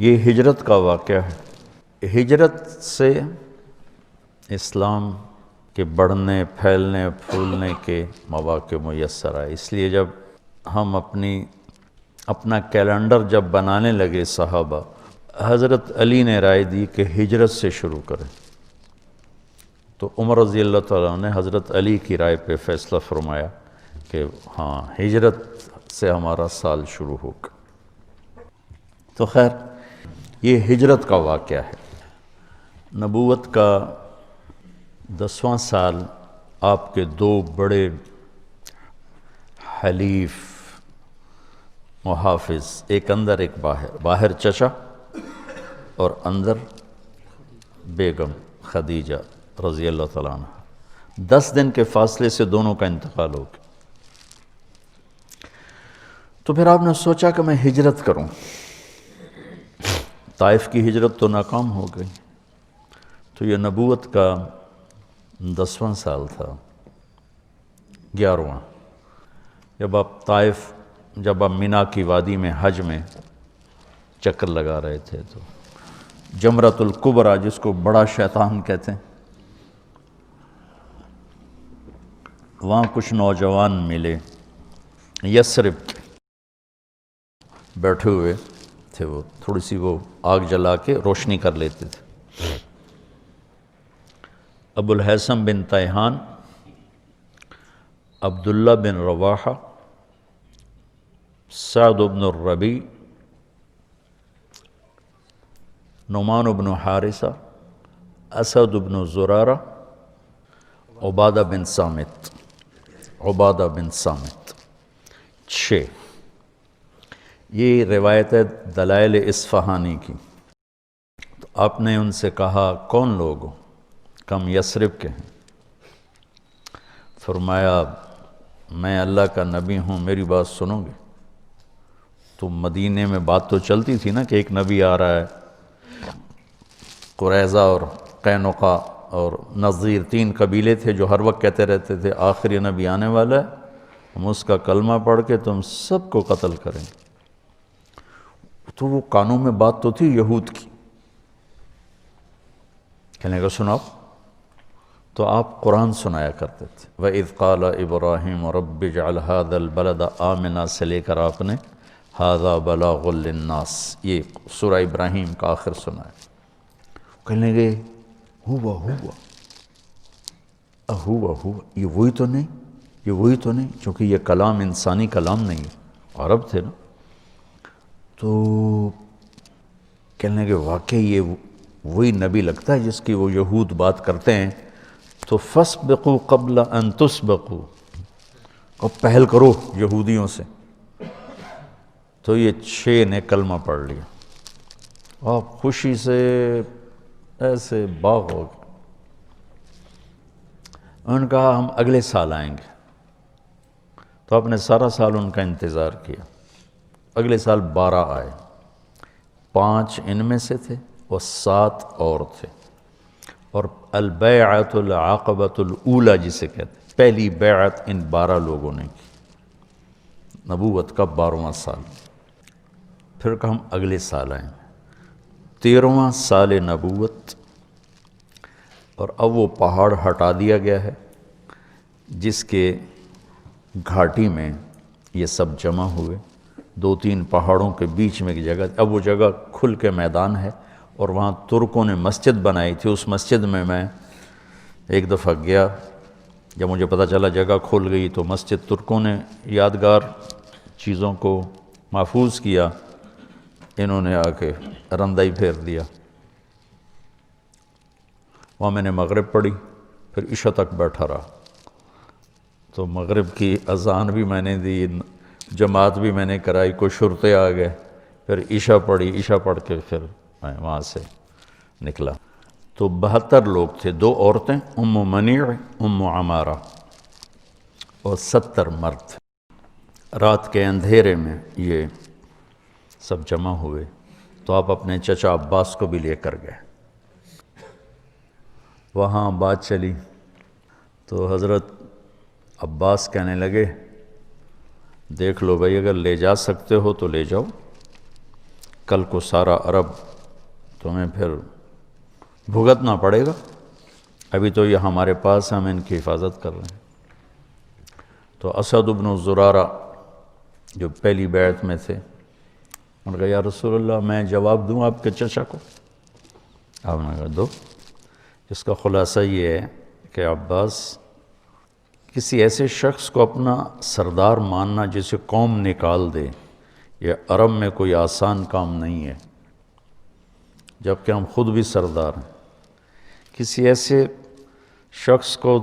یہ ہجرت کا واقعہ ہے۔ ہجرت سے اسلام کے بڑھنے، پھیلنے، پھولنے کے مواقع میسر آئے۔ اس لیے جب ہم اپنا کیلنڈر جب بنانے لگے صحابہ، حضرت علی نے رائے دی کہ ہجرت سے شروع کریں، تو عمر رضی اللہ تعالیٰ نے حضرت علی کی رائے پہ فیصلہ فرمایا کہ ہاں ہجرت سے ہمارا سال شروع ہوگا۔ تو خیر یہ ہجرت کا واقعہ ہے۔ نبوت کا 10واں سال آپ کے دو بڑے حلیف محافظ، ایک اندر ایک باہر، باہر چچا اور اندر بیگم خدیجہ رضی اللہ تعالیٰ عنہ، 10 دن کے فاصلے سے دونوں کا انتقال ہو گیا۔ تو پھر آپ نے سوچا کہ میں ہجرت کروں۔ طائف کی ہجرت تو ناکام ہو گئی، تو یہ نبوت کا 10واں سال تھا، 11واں، جب آپ مینا کی وادی میں حج میں چکر لگا رہے تھے، تو جمرۃ الکبریٰ جس کو بڑا شیطان کہتے ہیں، وہاں کچھ نوجوان ملے، یثرب کے بیٹھے ہوئے تھے، وہ تھوڑی سی وہ آگ جلا کے روشنی کر لیتے تھے۔ ابو الہیثم بن تیہان، عبداللہ بن رواحہ، سعد بن الربیع، نعمان بن حارثہ، اسد بن زرارہ، عبادہ بن صامت، 6۔ یہ روایت ہے دلائل اصفہانی کی۔ تو آپ نے ان سے کہا کون لوگ ہو؟ کم یثرب کے ہیں۔ فرمایا میں اللہ کا نبی ہوں، میری بات سنو گے؟ تو مدینے میں بات تو چلتی تھی نا کہ ایک نبی آ رہا ہے، قریظہ اور قینقاع اور نذیر 3 قبیلے تھے جو ہر وقت کہتے رہتے تھے آخری نبی آنے والا ہے، ہم اس کا کلمہ پڑھ کے تم سب کو قتل کریں گے۔ تو وہ کانوں میں بات تو تھی یہود کی، کہنے کا سناؤ، تو آپ قرآن سنایا کرتے تھے۔ وَإِذْ قَالَ إِبْرَاهِيمُ رَبِّ اجْعَلْ هَذَا الْبَلَدَ آمِنًا سے لے کر آپ نے هَذَا بَلَاغٌ لِلنَّاسِ، یہ سورہ ابراہیم کا آخر سنایا۔ کہنے لگے ہوا یہ وہی تو نہیں، چونکہ یہ کلام انسانی کلام نہیں ہے، عرب تھے نا۔ تو کہنے لگے واقعی یہ وہی نبی لگتا ہے جس کی وہ یہود بات کرتے ہیں، تو فَاسْبِقُوا قَبْلَ أَن تُسْبَقُوا، اور پہل کرو یہودیوں سے۔ تو یہ 6 نے کلمہ پڑھ لیا، آپ خوشی سے ایسے باغ ہو گئے۔ انہوں نے کہا ہم اگلے سال آئیں گے۔ تو آپ نے سارا سال ان کا انتظار کیا۔ اگلے سال 12 آئے، 5 ان میں سے تھے اور 7 اور تھے، اور البیعۃ العقبۃ الاولیٰ جسے کہتے ہیں، پہلی بیعت ان 12 لوگوں نے کی، نبوت کا 12واں سال۔ پھر کہ ہم اگلے سال آئیں، 13واں سال نبوت، اور اب وہ پہاڑ ہٹا دیا گیا ہے جس کے گھاٹی میں یہ سب جمع ہوئے، 2-3 پہاڑوں کے بیچ میں ایک جگہ، اب وہ جگہ کھل کے میدان ہے، اور وہاں ترکوں نے مسجد بنائی تھی۔ اس مسجد میں ایک دفعہ گیا، جب مجھے پتہ چلا جگہ کھل گئی، تو مسجد ترکوں نے یادگار چیزوں کو محفوظ کیا، انہوں نے آ کے رندائی پھیر دیا۔ وہاں میں نے مغرب پڑھی، پھر عشاء تک بیٹھا رہا۔ تو مغرب کی اذان بھی میں نے دی، جماعت بھی میں نے کرائی، کوئی شرطے آ گئے، پھر عشاء پڑھی، عشاء پڑھ کے پھر میں وہاں سے نکلا۔ تو 72 لوگ تھے، 2 عورتیں ام منیع، ام عمارہ، اور 70 مرد۔ رات کے اندھیرے میں یہ سب جمع ہوئے، تو آپ اپنے چچا عباس کو بھی لے کر گئے۔ وہاں بات چلی تو حضرت عباس کہنے لگے دیکھ لو بھائی، اگر لے جا سکتے ہو تو لے جاؤ، کل کو سارا عرب تمہیں پھر بھگتنا پڑے گا، ابھی تو یہ ہمارے پاس ہم ان کی حفاظت کر رہے ہیں۔ تو اسد بن زرارہ جو پہلی بیعت میں تھے، انہوں نے کہا یا رسول اللہ میں جواب دوں آپ کے چچا کو؟ آپ نے کہا دو۔ اس کا خلاصہ یہ ہے کہ عباس، کسی ایسے شخص کو اپنا سردار ماننا جسے قوم نکال دے، یہ عرب میں کوئی آسان کام نہیں ہے، جبکہ ہم خود بھی سردار ہیں۔ کسی ایسے شخص کو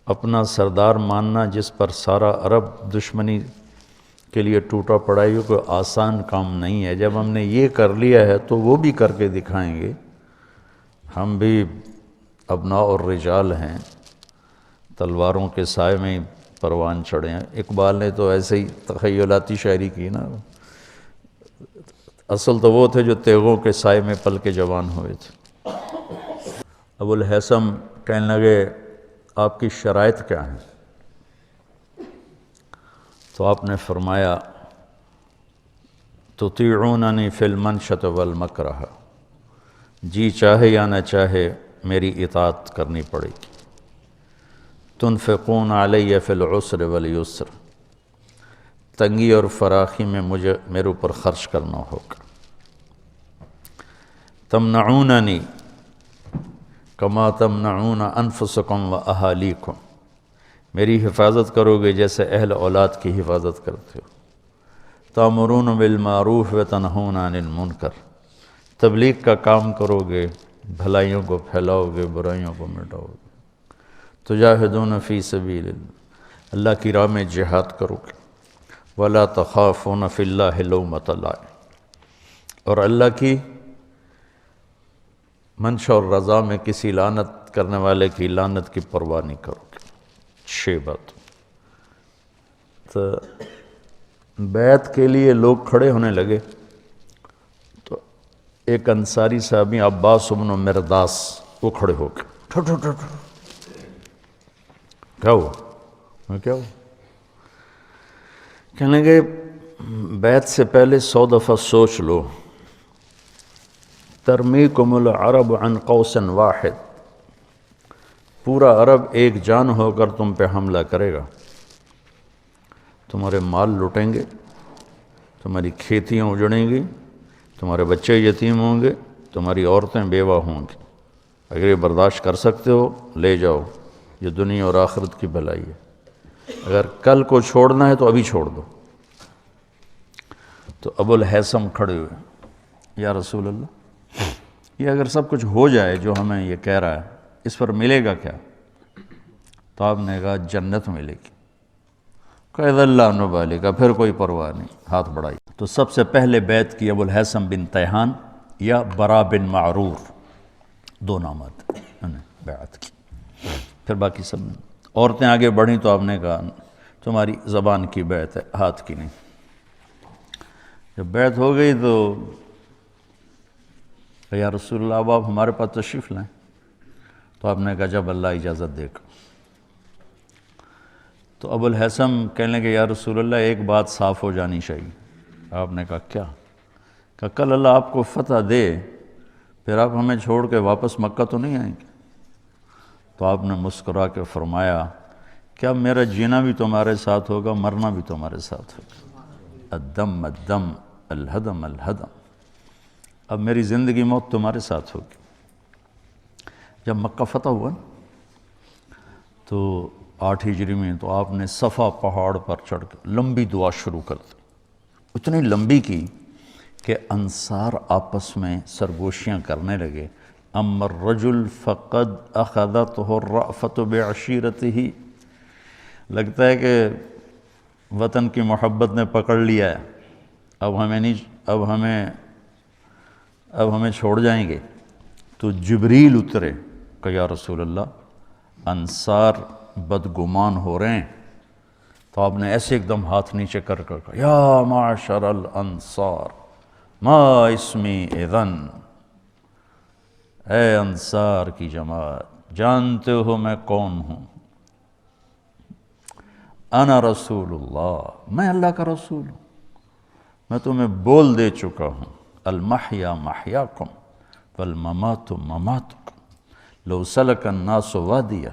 اپنا سردار ماننا جس پر سارا عرب دشمنی کے لیے ٹوٹا پڑا، یہ کوئی آسان کام نہیں ہے۔ جب ہم نے یہ کر لیا ہے تو وہ بھی کر کے دکھائیں گے۔ ہم بھی ابناء اور رجال ہیں، تلواروں کے سائے میں ہی پروان چڑھے ہیں۔ اقبال نے تو ایسے ہی تخیلاتی شاعری کی نا، اصل تو وہ تھے جو تیغوں کے سائے میں پل کے جوان ہوئے تھے۔ ابو الہیثم کہنے لگے آپ کی شرائط کیا ہیں؟ تو آپ نے فرمایا تطیعوننی فی المنشط والمکرہ، جی چاہے یا نہ چاہے میری اطاعت کرنی پڑے گی۔ تنفقون علی فی العسر والیسر، تنگی اور فراخی میں میرے اوپر خرچ کرنا ہوگا۔ تمنعوننی کما تمنعون انفسکم و اہالیکم، میری حفاظت کرو گے جیسے اہل اولاد کی حفاظت کرتے ہو۔ تامرون بالمعروف و تنہون عن المنکر، تبلیغ کا کام کرو گے، بھلائیوں کو پھیلاؤ گے، برائیوں کو مٹاؤ گے۔ تجاہدون فی سبیل اللہ، اللہ کی راہ میں جہاد کرو گے۔ ولا تخافون فی اللہ لومۃ لائم، اور اللہ کی منشا اور رضا میں کسی لعنت کرنے والے کی لعنت کی پرواہ نہیں کرو گے۔ 6 بات۔ تو بیعت کے لیے لوگ کھڑے ہونے لگے تو ایک انصاری صحابی عباس بن مرداس وہ کھڑے ہو گئے، ٹھو ٹھو ٹھو ٹھو، کیا ہوا؟ کیا ہوا؟ کہنے لگے بیعت سے پہلے 100 دفعہ سوچ لو۔ ترمیکم العرب عن قوس واحد، پورا عرب ایک جان ہو کر تم پہ حملہ کرے گا، تمہارے مال لوٹیں گے، تمہاری کھیتیاں اجڑیں گی، تمہارے بچے یتیم ہوں گے، تمہاری عورتیں بیوہ ہوں گی۔ اگر یہ برداشت کر سکتے ہو لے جاؤ، یہ دنیا اور آخرت کی بھلائی ہے۔ اگر کل کو چھوڑنا ہے تو ابھی چھوڑ دو۔ تو ابو الہیثم کھڑے ہوئے، یا رسول اللہ یہ اگر سب کچھ ہو جائے جو ہمیں یہ کہہ رہا ہے، اس پر ملے گا کیا؟ تو آپ نے کہا جنت ملے گی۔ قید اللہ نبالے کا، پھر کوئی پرواہ نہیں، ہاتھ بڑھائی۔ تو سب سے پہلے بیعت کی ابو الہیثم بن تیہان یا برا بن معرور، 2 نامات انہوں نے بیعت کی۔ پھر باقی سب نے، عورتیں آگے بڑھیں تو آپ نے کہا تمہاری زبان کی بیعت ہے، ہاتھ کی نہیں۔ جب بیعت ہو گئی تو یا رسول اللہ اب آپ ہمارے پاس تشریف لائیں۔ تو آپ نے کہا جب اللہ اجازت دے گا۔ تو ابو الہیثم کہنے لگے یا رسول اللہ ایک بات صاف ہو جانی چاہیے۔ آپ نے کہا کیا؟ کہ کل اللہ آپ کو فتح دے، پھر آپ ہمیں چھوڑ کے واپس مکہ تو نہیں آئیں گے؟ تو آپ نے مسکرا کے فرمایا کیا میرا جینا بھی تمہارے ساتھ ہوگا، مرنا بھی تمہارے ساتھ ہوگا۔ الدم الدم، الہدم الہدم، اب میری زندگی موت تمہارے ساتھ ہوگی۔ جب مکہ فتح ہوا تو 8 ہجری میں تو آپ نے صفا پہاڑ پر چڑھ کے لمبی دعا شروع کر دی، اتنی لمبی کی کہ انصار آپس میں سرگوشیاں کرنے لگے۔ اما الرجل فقد اخذته الرأفة بعشیرته، لگتا ہے کہ وطن کی محبت نے پکڑ لیا ہے، اب ہمیں چھوڑ جائیں گے۔ تو جبریل اترے کہ یا رسول اللہ انصار بدگمان ہو رہے ہیں۔ تو آپ نے ایسے ایک دم ہاتھ نیچے کر کہا یا معاشر الانصار ما اسمی اذن، اے انصار کی جماعت جانتے ہو میں کون ہوں؟ انا رسول اللہ، میں اللہ کا رسول ہوں، میں تمہیں بول دے چکا ہوں المحیا محیاکم والممات مماتکم لو سلک الناس وادیا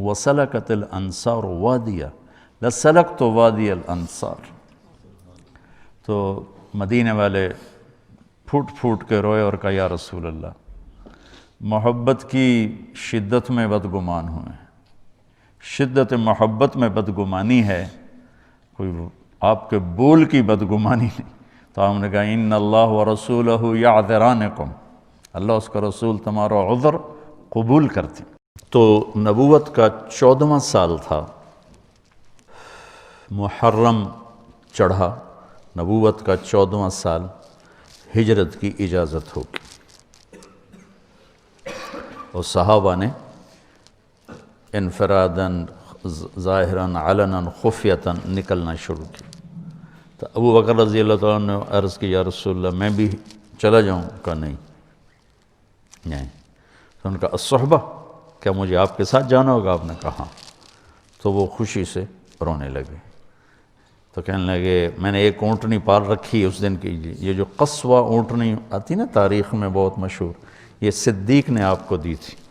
وسلکت الانصار وادیا لسلکت وادی الانصار۔ تو مدینے والے پھوٹ پھوٹ کے روئے اور کہا یا رسول اللہ، محبت کی شدت میں بدگمان ہوئے ہیں، شدت محبت میں بدگمانی ہے، کوئی آپ کے بول کی بدگمانی نہیں۔ تو ہم نے کہا ان اللہ ورسولہ یعذرانکم، اللہ اس کا رسول تمہارا عذر قبول کرتی۔ تو نبوت کا 14واں سال تھا، محرم چڑھا، نبوت کا 14واں سال، ہجرت کی اجازت ہوگی، اور صحابہ نے انفراداً ظاہراً علناً خفیتاً نکلنا شروع کیا۔ تو ابو بکر رضی اللہ تعالیٰ نے عرض کی یا رسول اللہ میں بھی چلا جاؤں؟ کہا نہیں۔ تو ان کا الصحبہ، کیا مجھے آپ کے ساتھ جانا ہوگا؟ آپ نے کہا ہاں۔ تو وہ خوشی سے رونے لگے، تو کہنے لگے میں نے ایک اونٹنی پال رکھی اس دن کی، یہ جو قصوہ اونٹنی آتی نا تاریخ میں بہت مشہور، یہ صدیق نے آپ کو دی تھی۔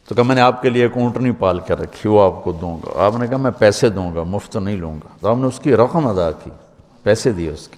تو کہا میں نے آپ کے لیے ایک اونٹنی پال کر رکھی، وہ آپ کو دوں گا۔ آپ نے کہا میں پیسے دوں گا، مفت نہیں لوں گا۔ تو آپ نے اس کی رقم ادا کی، پیسے دیے اس کے۔